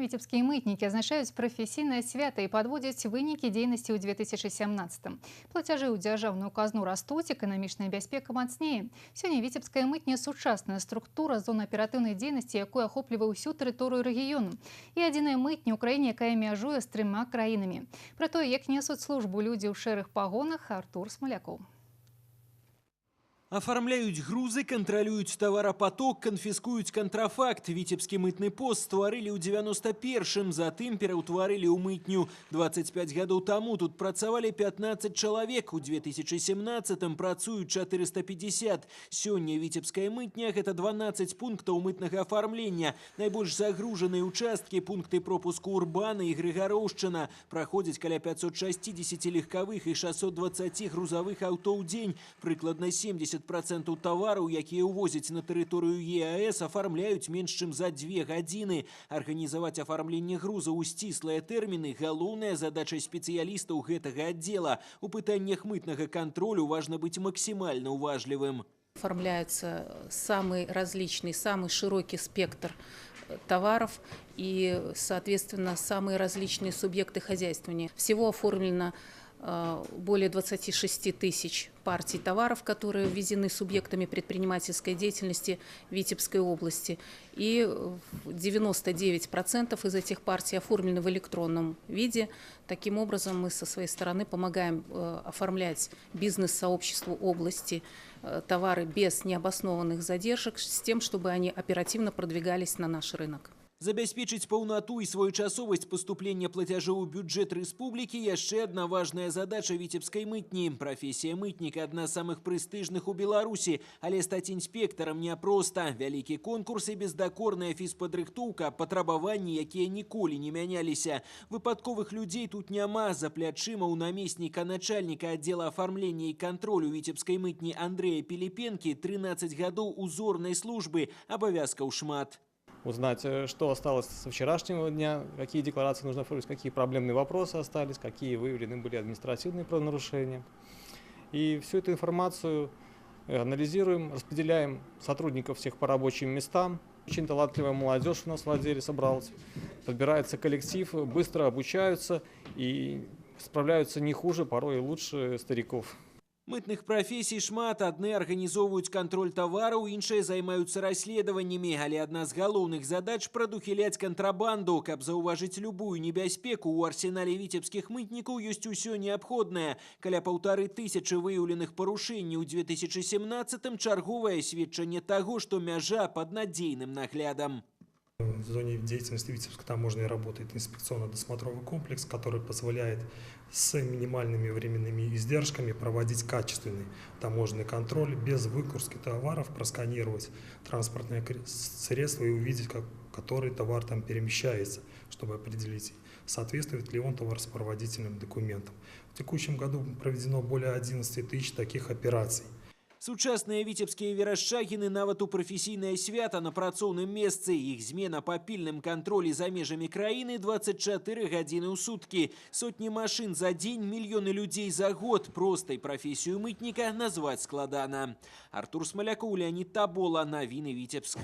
Віцебскія мытнікі азначаюць прафесійнае свята і падводзяць вынікі дзейнасці ў 2017. Плацяжы ў дзяржаўную казну растуць, эканамічная бяспека мацнее. Сёння віцебская мытня сучасная структура зон аператыўнай дзейнасці, якую ахоплівае ўсю тэрыторыю рэгіёну. І адзіная мытня ў краіне, якая мяжуе з 3 краінамі. Пра тое, як нясуць службу людзі ў шэрых пагонах, Артур Смалякоў. Оформляют грузы, контролюют товаропоток, конфискуют контрафакт. Витебский мытный пост створили ў 91-м, затым пераўтварили ў мытню. 25 гадоў тому тут працавали 15 человек, у 2017-м працуют 450. Сёння Витебская мытня – это 12 пунктов мытнага оформления. Найбольш загруженные участки, пункты пропуску Урбана и Грыгароўшчына. Проходят каля 560 легковых и 620 грузовых авто ў дзень. Прыкладна 70% товаров, якія увозяць на тэрыторыю ЕАЭС, оформляют менш чым за 2 гадзіны. Арганізаваць оформление груза ў сціслыя тэрміны – галоўная задача спецыялістаў гэтага аддзела. У пытаннях мытнага контролю важно быть максимально уважливым. Оформляется самый различный, самый широкий спектр товаров и, соответственно, самые различные субъекты хозяйствования. Всего оформлено более 26 тысяч партий товаров, которые ввезены субъектами предпринимательской деятельности Витебской области. И 99% из этих партий оформлены в электронном виде. Таким образом, мы со своей стороны помогаем оформлять бизнес-сообществу области товары без необоснованных задержек, с тем, чтобы они оперативно продвигались на наш рынок. Забяспечыць паўнату і своечасовасць паступлення плацяжоў у бюджэт рэспублікі яшчэ адна важная задача віцебскай мытні. Прафесія мытніка адна з самых прэстыжных у Беларусі, але стаць інспектарам няпроста. Вялікі конкурс і бездакорная фізпадрыхтоўка, патрабаванні, якія ніколі не мяняліся. Выпадковых людзей тут няма. За плячыма ў намесніка начальніка аддзела афармлення і кантролю віцебскай мытні Андрэя Піліпенкі 13 гадоў узорнай службы, абавязкаў шмат. Узнать, что осталось со вчерашнего дня, какие декларации нужно оформить, какие проблемные вопросы остались, какие выявлены были административные правонарушения. И всю эту информацию анализируем, распределяем сотрудников всех по рабочим местам. Очень талантливая молодежь у нас в отделе собралась. Подбирается коллектив, быстро обучаются и справляются не хуже, порой и лучше стариков. Мытных профессий шмат, адны арганізоўваюць контроль товараў, іншыя займаюцца расследаваннямі, але адна з галоўных задач – прадухіляць кантрабанду. Каб заўважыць любую небяспеку, у арсенале віцебскіх мытнікаў ёсць усё неабходнае. Каля 1500 выяўленых парушэнняў у 2017-м – чарговае сведчанне таго, што мяжа пад надзейным наглядам. В зоне деятельности Витебской таможни работает инспекционно-досмотровый комплекс, который позволяет с минимальными временными издержками проводить качественный таможенный контроль, без выгрузки товаров, просканировать транспортное средство и увидеть, который товар там перемещается, чтобы определить, соответствует ли он товаросопроводительным документам. В текущем году проведено более 11 тысяч таких операций. Сучасныя віцебскія верашчагіны нават у прафесійнае свята на працоўным месцы. Іх змена па пільным кантролі за межамі краіны 24 гадзіны ў суткі. Сотні машын за дзень, мільёны людзей за год. Простай прафесію мытніка назваць складана. Артур Смалякоў, Леонид Табола. Навіны Віцебск.